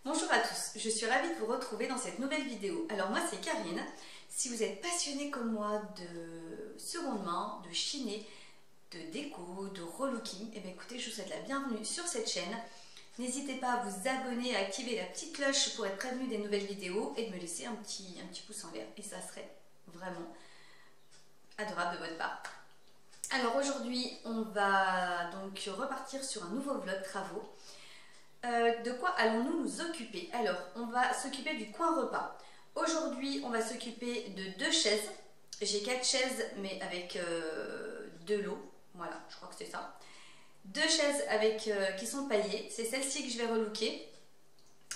Bonjour à tous, je suis ravie de vous retrouver dans cette nouvelle vidéo. Alors moi c'est Karine, si vous êtes passionné comme moi de seconde main, de chiné, de déco, de relooking, et bien écoutez, je vous souhaite la bienvenue sur cette chaîne. N'hésitez pas à vous abonner, à activer la petite cloche pour être prévenu des nouvelles vidéos et de me laisser un petit pouce en l'air, et ça serait vraiment adorable de votre part. Alors aujourd'hui on va donc repartir sur un nouveau vlog travaux. De quoi allons-nous nous occuper? Alors on va s'occuper du coin repas. Aujourd'hui on va s'occuper de 2 chaises. J'ai 4 chaises mais avec de l'eau. Voilà, je crois que c'est ça. 2 chaises avec, qui sont paillées. C'est celle-ci que je vais relooker.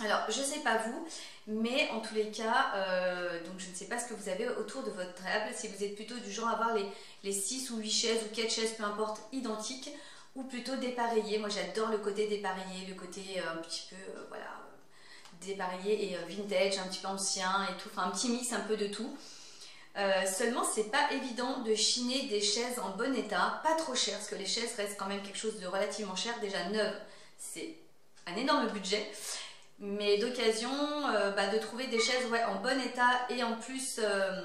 Alors je sais pas vous, mais en tous les cas, donc je ne sais pas ce que vous avez autour de votre table. Si vous êtes plutôt du genre à avoir les 6 ou 8 chaises ou 4 chaises, peu importe, identiques, ou plutôt dépareillées. Moi j'adore le côté dépareillé, le côté un petit peu voilà, dépareillé et vintage, un petit peu ancien et tout, enfin un petit mix un peu de tout. Seulement c'est pas évident de chiner des chaises en bon état, pas trop cher, parce que les chaises restent quand même quelque chose de relativement cher. Déjà neuve, c'est un énorme budget, mais d'occasion de trouver des chaises en bon état et en plus à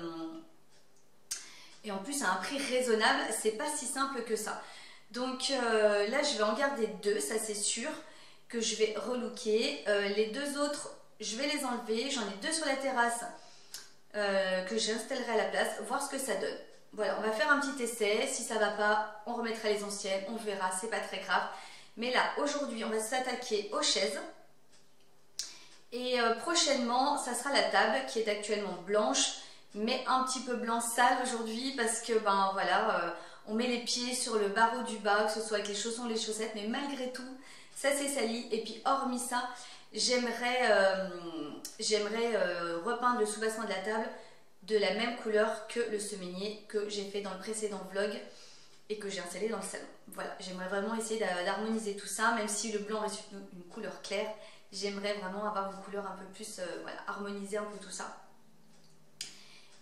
un prix raisonnable, c'est pas si simple que ça. Donc là je vais en garder 2, ça c'est sûr, que je vais relooker. Les 2 autres je vais les enlever, j'en ai 2 sur la terrasse que j'installerai à la place, voir ce que ça donne. Voilà, on va faire un petit essai, si ça va pas on remettra les anciennes, on verra, c'est pas très grave. Mais là aujourd'hui on va s'attaquer aux chaises et prochainement ça sera la table qui est actuellement blanche mais un petit peu blanc sale aujourd'hui parce que ben voilà, on met les pieds sur le barreau du bas, que ce soit avec les chaussons, les chaussettes, mais malgré tout ça s'est sali. Et puis hormis ça, j'aimerais repeindre le soubassement de la table de la même couleur que le semainier que j'ai fait dans le précédent vlog et que j'ai installé dans le salon. Voilà, j'aimerais vraiment essayer d'harmoniser tout ça, même si le blanc reste une couleur claire, j'aimerais vraiment avoir une couleur un peu plus, voilà, harmoniser un peu tout ça.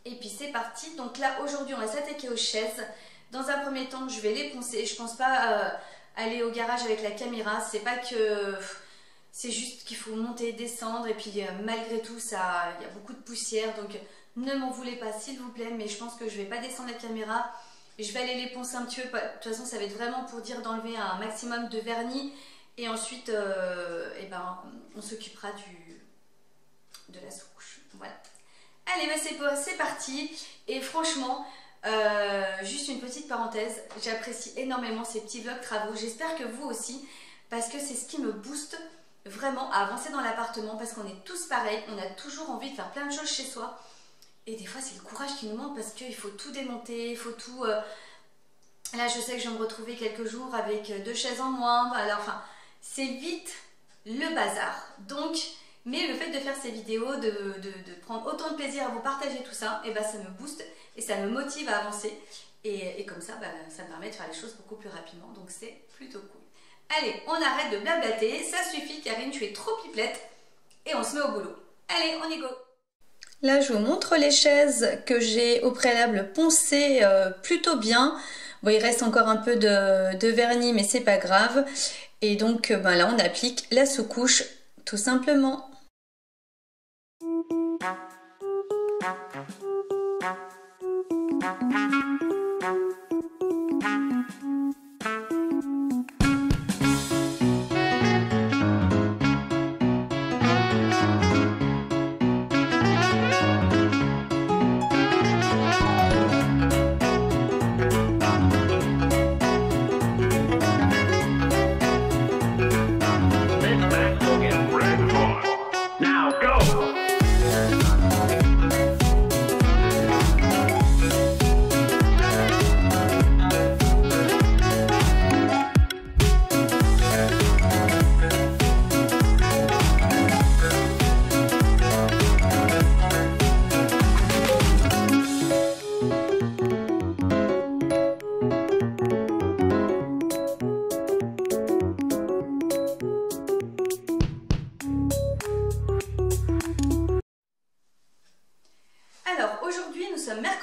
Et puis c'est parti. Donc là aujourd'hui on va s'attaquer aux chaises. Dans un premier temps je vais les poncer. Je pense pas aller au garage avec la caméra, c'est pas que... C'est juste qu'il faut monter, descendre et puis malgré tout il y a beaucoup de poussière, donc ne m'en voulez pas s'il vous plaît, mais je pense que je vais pas descendre la caméra. Je vais aller les poncer un petit peu, de toute façon ça va être vraiment pour dire d'enlever un maximum de vernis et ensuite on s'occupera de la sous-couche. Voilà. Allez, c'est parti. Et franchement, juste une petite parenthèse, j'apprécie énormément ces petits vlogs travaux, j'espère que vous aussi, parce que c'est ce qui me booste vraiment à avancer dans l'appartement, parce qu'on est tous pareils, on a toujours envie de faire plein de choses chez soi et des fois c'est le courage qui nous manque parce qu'il faut tout démonter, il faut tout... Là je sais que je vais me retrouver quelques jours avec 2 chaises en moins, alors enfin c'est vite le bazar. Donc, mais le fait de faire ces vidéos, de prendre autant de plaisir à vous partager tout ça, et ça me booste et ça me motive à avancer et comme ça, ça me permet de faire les choses beaucoup plus rapidement, donc c'est plutôt cool. Allez, on arrête de blablater, ça suffit Karine, tu es trop pipelette et on se met au boulot. Allez, on y go. Là, je vous montre les chaises que j'ai au préalable poncées plutôt bien. Bon, il reste encore un peu de vernis, mais c'est pas grave. Et donc, là, on applique la sous-couche tout simplement.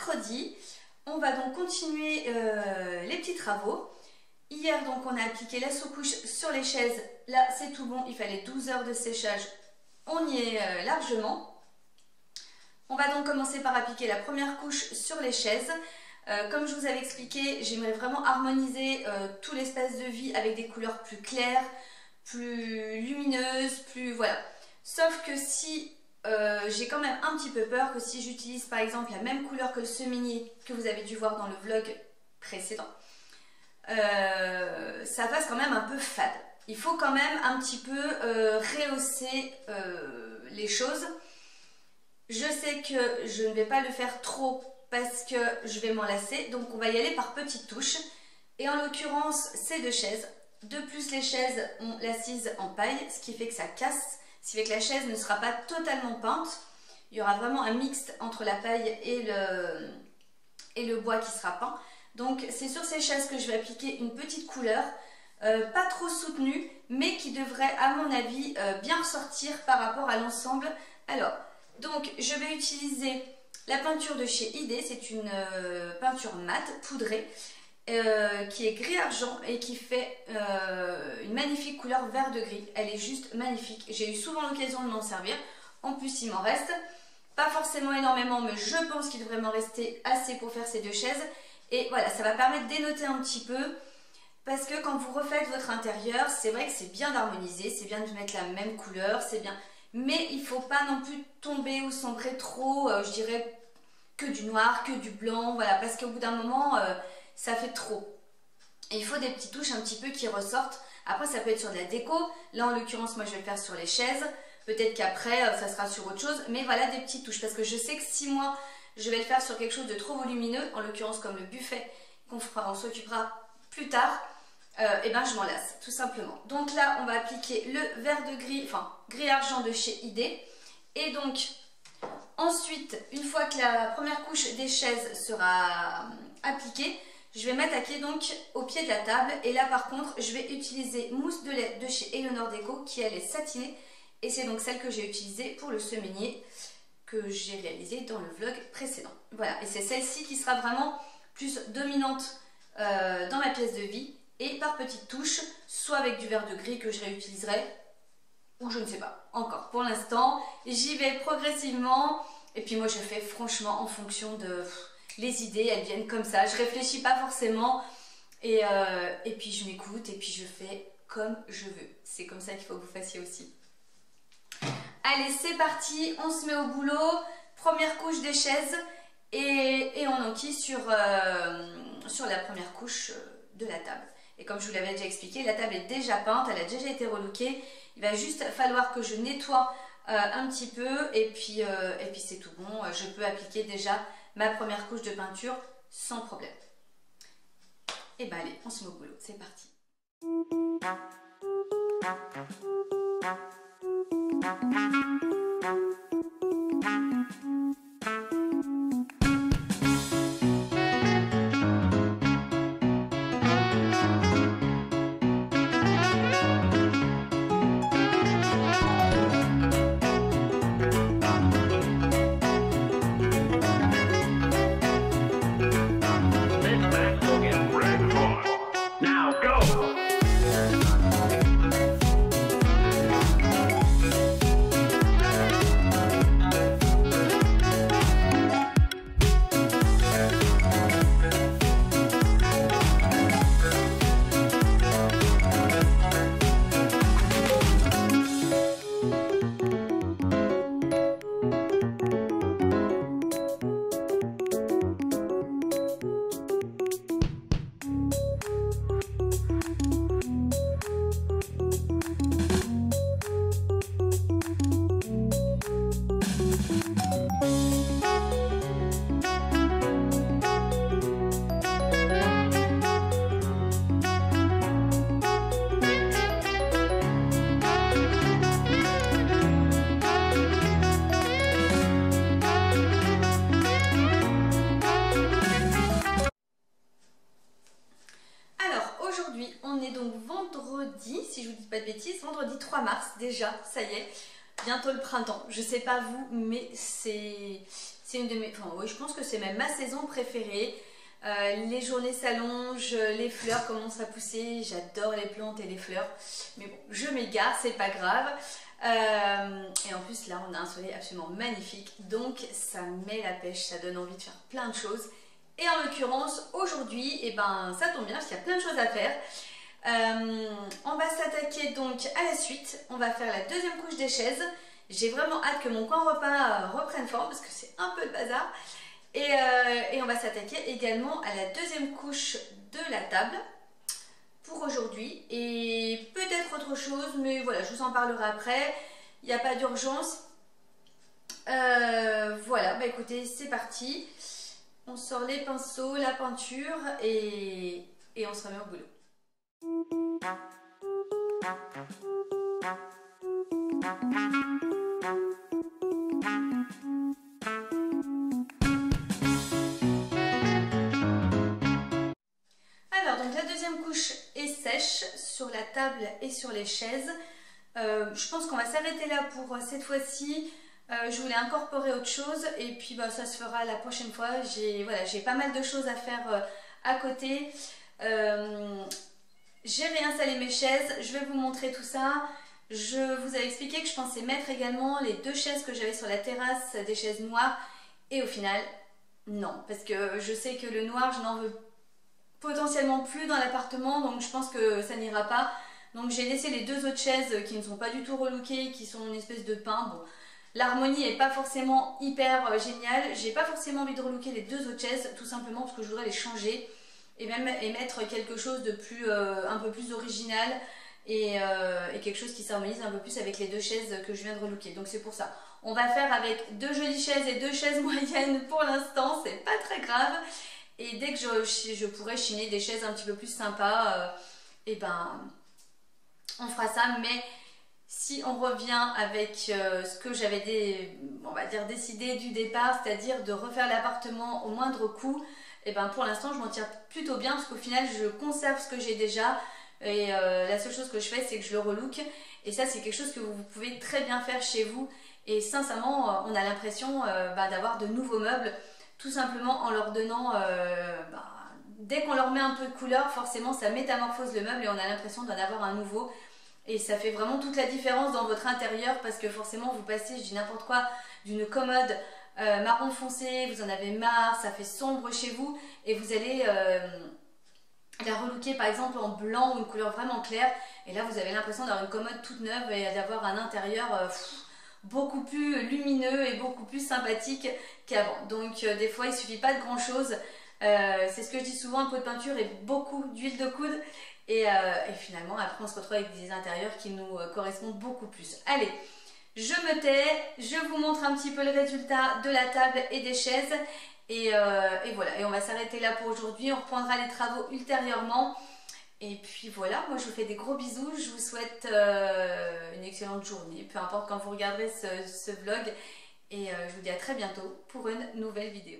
mercredi. On va donc continuer les petits travaux. Hier, donc, on a appliqué la sous-couche sur les chaises. Là, c'est tout bon. Il fallait 12 heures de séchage. On y est largement. On va donc commencer par appliquer la première couche sur les chaises. Comme je vous avais expliqué, j'aimerais vraiment harmoniser tout l'espace de vie avec des couleurs plus claires, plus lumineuses, plus... voilà. Sauf que si... j'ai quand même un petit peu peur que si j'utilise par exemple la même couleur que le semainier que vous avez dû voir dans le vlog précédent, ça fasse quand même un peu fade. Il faut quand même un petit peu rehausser les choses. Je sais que je ne vais pas le faire trop parce que je vais m'en lasser, donc on va y aller par petites touches. Et en l'occurrence, ces deux chaises. De plus, les chaises ont l'assise en paille, ce qui fait que ça casse, ce qui fait que la chaise ne sera pas totalement peinte. Il y aura vraiment un mixte entre la paille et le bois qui sera peint. Donc c'est sur ces chaises que je vais appliquer une petite couleur, pas trop soutenue, mais qui devrait à mon avis bien ressortir par rapport à l'ensemble. Alors, donc je vais utiliser la peinture de chez ID, c'est une peinture mate, poudrée, qui est gris argent et qui fait une magnifique couleur vert de gris. Elle est juste magnifique. J'ai eu souvent l'occasion de m'en servir. En plus, il m'en reste. Pas forcément énormément, mais je pense qu'il devrait m'en rester assez pour faire ces deux chaises. Et voilà, ça va permettre de dénoter un petit peu. Parce que quand vous refaites votre intérieur, c'est vrai que c'est bien d'harmoniser, c'est bien de mettre la même couleur, c'est bien. Mais il ne faut pas non plus tomber ou sombrer trop, je dirais, que du noir, que du blanc. Voilà, parce qu'au bout d'un moment... ça fait trop. Et il faut des petites touches un petit peu qui ressortent. Après, ça peut être sur de la déco. Là, en l'occurrence, moi, je vais le faire sur les chaises. Peut-être qu'après, ça sera sur autre chose. Mais voilà, des petites touches. Parce que je sais que si moi, je vais le faire sur quelque chose de trop volumineux, en l'occurrence comme le buffet, on s'occupera plus tard, et ben je m'en lasse, tout simplement. Donc là, on va appliquer le vert de gris, enfin, gris-argent de chez ID. Et donc, ensuite, une fois que la première couche des chaises sera appliquée, je vais m'attaquer donc au pied de la table et là par contre je vais utiliser mousse de lait de chez Eleanor Déco qui elle est satinée et c'est donc celle que j'ai utilisée pour le semainier que j'ai réalisé dans le vlog précédent. Voilà, et c'est celle-ci qui sera vraiment plus dominante dans ma pièce de vie et par petites touches, soit avec du vert de gris que je réutiliserai ou je ne sais pas encore. Pour l'instant, j'y vais progressivement et puis moi je fais franchement en fonction de... les idées, elles viennent comme ça, je réfléchis pas forcément et puis je m'écoute et puis je fais comme je veux. C'est comme ça qu'il faut que vous fassiez aussi. Allez, c'est parti, on se met au boulot. Première couche des chaises et on enquille sur la première couche de la table. Et comme je vous l'avais déjà expliqué, la table est déjà peinte, elle a déjà été relookée. Il va juste falloir que je nettoie un petit peu et puis c'est tout bon. Je peux appliquer déjà ma première couche de peinture sans problème. Et ben allez, on se met au boulot, c'est parti. On est donc vendredi, si je vous dis pas de bêtises, vendredi 3 mars déjà, ça y est, bientôt le printemps. Je sais pas vous, mais c'est une de mes... Enfin oui, je pense que c'est même ma saison préférée. Les journées s'allongent, les fleurs commencent à pousser. J'adore les plantes et les fleurs. Mais bon, je m'égare, c'est pas grave. Et en plus là on a un soleil absolument magnifique, donc ça met la pêche, ça donne envie de faire plein de choses. Et en l'occurrence aujourd'hui, et ben ça tombe bien parce qu'il y a plein de choses à faire. On va s'attaquer donc à la suite. On va faire la deuxième couche des chaises. J'ai vraiment hâte que mon coin repas reprenne forme parce que c'est un peu le bazar. Et on va s'attaquer également à la deuxième couche de la table pour aujourd'hui, et peut-être autre chose, mais voilà, je vous en parlerai après, il n'y a pas d'urgence. Voilà, bah écoutez, c'est parti, on sort les pinceaux, la peinture et on se remet au boulot. Donc la deuxième couche est sèche sur la table et sur les chaises. Je pense qu'on va s'arrêter là pour cette fois-ci. Je voulais incorporer autre chose et puis bah, ça se fera la prochaine fois. J'ai pas mal de choses à faire à côté. J'ai réinstallé mes chaises, je vais vous montrer tout ça. Je vous avais expliqué que je pensais mettre également les deux chaises que j'avais sur la terrasse, des chaises noires. Et au final, non, parce que je sais que le noir, je n'en veux potentiellement plus dans l'appartement, donc je pense que ça n'ira pas. Donc j'ai laissé les deux autres chaises qui ne sont pas du tout relookées, qui sont une espèce de pain. Bon, l'harmonie n'est pas forcément hyper géniale. J'ai pas forcément envie de relooker les deux autres chaises, tout simplement parce que je voudrais les changer et même mettre quelque chose de plus, un peu plus original et quelque chose qui s'harmonise un peu plus avec les deux chaises que je viens de relooker. Donc c'est pour ça. On va faire avec deux jolies chaises et deux chaises moyennes pour l'instant, c'est pas très grave. Et dès que je pourrai chiner des chaises un petit peu plus sympas, et ben on fera ça. Mais si on revient avec ce que j'avais on va dire décidé du départ, c'est-à-dire de refaire l'appartement au moindre coût, et ben pour l'instant je m'en tire plutôt bien parce qu'au final je conserve ce que j'ai déjà. Et la seule chose que je fais, c'est que je le relook. Et ça, c'est quelque chose que vous pouvez très bien faire chez vous. Et sincèrement, on a l'impression d'avoir de nouveaux meubles, tout simplement en leur donnant... dès qu'on leur met un peu de couleur, forcément, ça métamorphose le meuble et on a l'impression d'en avoir un nouveau. Et ça fait vraiment toute la différence dans votre intérieur parce que forcément, vous passez, je dis n'importe quoi, d'une commode marron foncé, vous en avez marre, ça fait sombre chez vous et vous allez... la relooker par exemple en blanc ou une couleur vraiment claire et là vous avez l'impression d'avoir une commode toute neuve et d'avoir un intérieur beaucoup plus lumineux et beaucoup plus sympathique qu'avant. Donc des fois il suffit pas de grand chose, c'est ce que je dis souvent, un pot de peinture et beaucoup d'huile de coude et finalement après on se retrouve avec des intérieurs qui nous correspondent beaucoup plus. Allez, je me tais, je vous montre un petit peu le résultat de la table et des chaises. Et voilà, et on va s'arrêter là pour aujourd'hui, on reprendra les travaux ultérieurement. Et puis voilà, moi je vous fais des gros bisous, je vous souhaite une excellente journée, peu importe quand vous regarderez ce vlog. Et je vous dis à très bientôt pour une nouvelle vidéo.